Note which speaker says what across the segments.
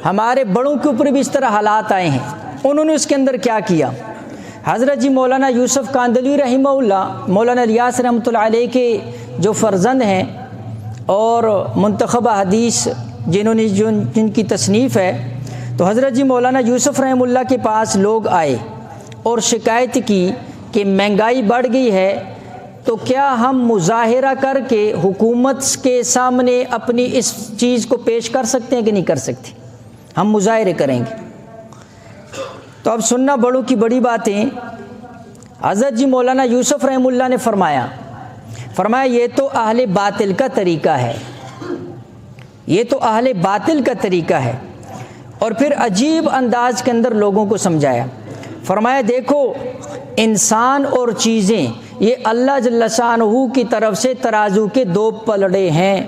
Speaker 1: ہمارے بڑوں کے اوپر بھی اس طرح حالات آئے ہیں، انہوں نے اس کے اندر کیا کیا۔ حضرت جی مولانا یوسف کاندھلوی رحمہ اللہ، مولانا الیاس رحمۃ اللہ علیہ کے جو فرزند ہیں اور منتخبہ حدیث جن کی تصنیف ہے، تو حضرت جی مولانا یوسف رحمہ اللہ کے پاس لوگ آئے اور شکایت کی کہ مہنگائی بڑھ گئی ہے، تو کیا ہم مظاہرہ کر کے حکومت کے سامنے اپنی اس چیز کو پیش کر سکتے ہیں کہ نہیں کر سکتے؟ ہم مظاہرے کریں گے۔ تو اب سننا بڑوں کی بڑی باتیں۔ حضرت جی مولانا یوسف رحمہ اللہ نے فرمایا یہ تو اہل باطل کا طریقہ ہے، یہ تو اہل باطل کا طریقہ ہے۔ اور پھر عجیب انداز کے اندر لوگوں کو سمجھایا، فرمایا دیکھو انسان اور چیزیں یہ اللہ جل شانہ کی طرف سے ترازو کے دو پلڑے ہیں۔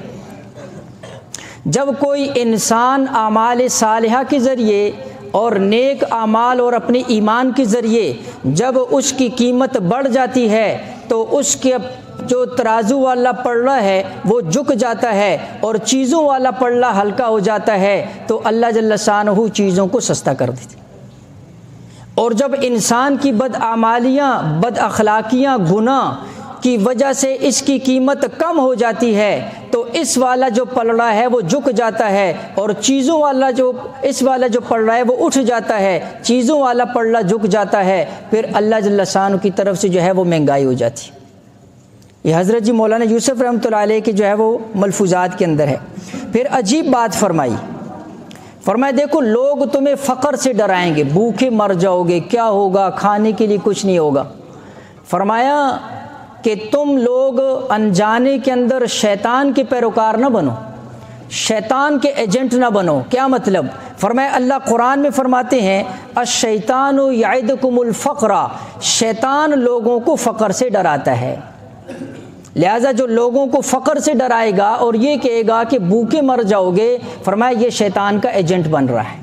Speaker 1: جب کوئی انسان اعمال صالحہ کے ذریعے اور نیک اعمال اور اپنے ایمان کے ذریعے جب اس کی قیمت بڑھ جاتی ہے تو اس کے جو ترازو والا پلڑا ہے وہ جھک جاتا ہے اور چیزوں والا پلڑا ہلکا ہو جاتا ہے، تو اللہ جل شانہ چیزوں کو سستا کر دیتے۔ اور جب انسان کی بد اعمالیاں، بد اخلاقیاں، گناہ کی وجہ سے اس کی قیمت کم ہو جاتی ہے تو اس والا جو پلڑا ہے وہ جھک جاتا ہے، اور چیزوں والا اس والا جو پلڑا ہے وہ اٹھ جاتا ہے، چیزوں والا پلڑا جھک جاتا ہے، پھر اللہ جل شانہ کی طرف سے جو ہے وہ مہنگائی ہو جاتی ہے۔ یہ حضرت جی مولانا یوسف رحمۃ اللہ علیہ کے جو ہے وہ ملفوظات کے اندر ہے۔ پھر عجیب بات فرمایا دیکھو لوگ تمہیں فقر سے ڈرائیں گے، بھوکے مر جاؤ گے، کیا ہوگا، کھانے کے لیے کچھ نہیں ہوگا۔ فرمایا کہ تم لوگ انجانے کے اندر شیطان کے پیروکار نہ بنو، شیطان کے ایجنٹ نہ بنو۔ کیا مطلب؟ فرمایا اللہ قرآن میں فرماتے ہیں الشیطان یعدکم الفقر، شیطان لوگوں کو فقر سے ڈراتا ہے، لہٰذا جو لوگوں کو فقر سے ڈرائے گا اور یہ کہے گا کہ بھوکے مر جاؤ گے، فرمایا یہ شیطان کا ایجنٹ بن رہا ہے۔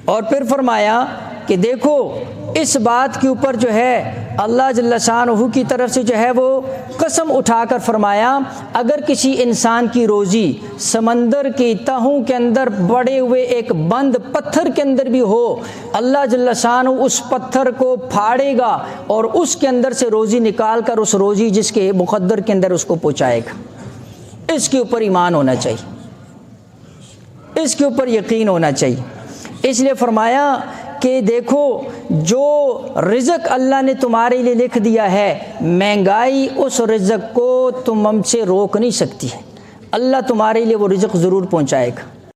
Speaker 1: اور پھر فرمایا کہ دیکھو اس بات کے اوپر جو ہے اللہ جل شانہ کی طرف سے جو ہے وہ قسم اٹھا کر فرمایا اگر کسی انسان کی روزی سمندر کی تہوں کے اندر بڑے ہوئے ایک بند پتھر کے اندر بھی ہو، اللہ جل شانہ اس پتھر کو پھاڑے گا اور اس کے اندر سے روزی نکال کر اس روزی جس کے مقدر کے اندر اس کو پہنچائے گا۔ اس کے اوپر ایمان ہونا چاہیے، اس کے اوپر یقین ہونا چاہیے۔ اس لیے فرمایا کہ دیکھو جو رزق اللہ نے تمہارے لیے لکھ دیا ہے، مہنگائی اس رزق کو تم ہم سے روک نہیں سکتی ہے، اللہ تمہارے لیے وہ رزق ضرور پہنچائے گا۔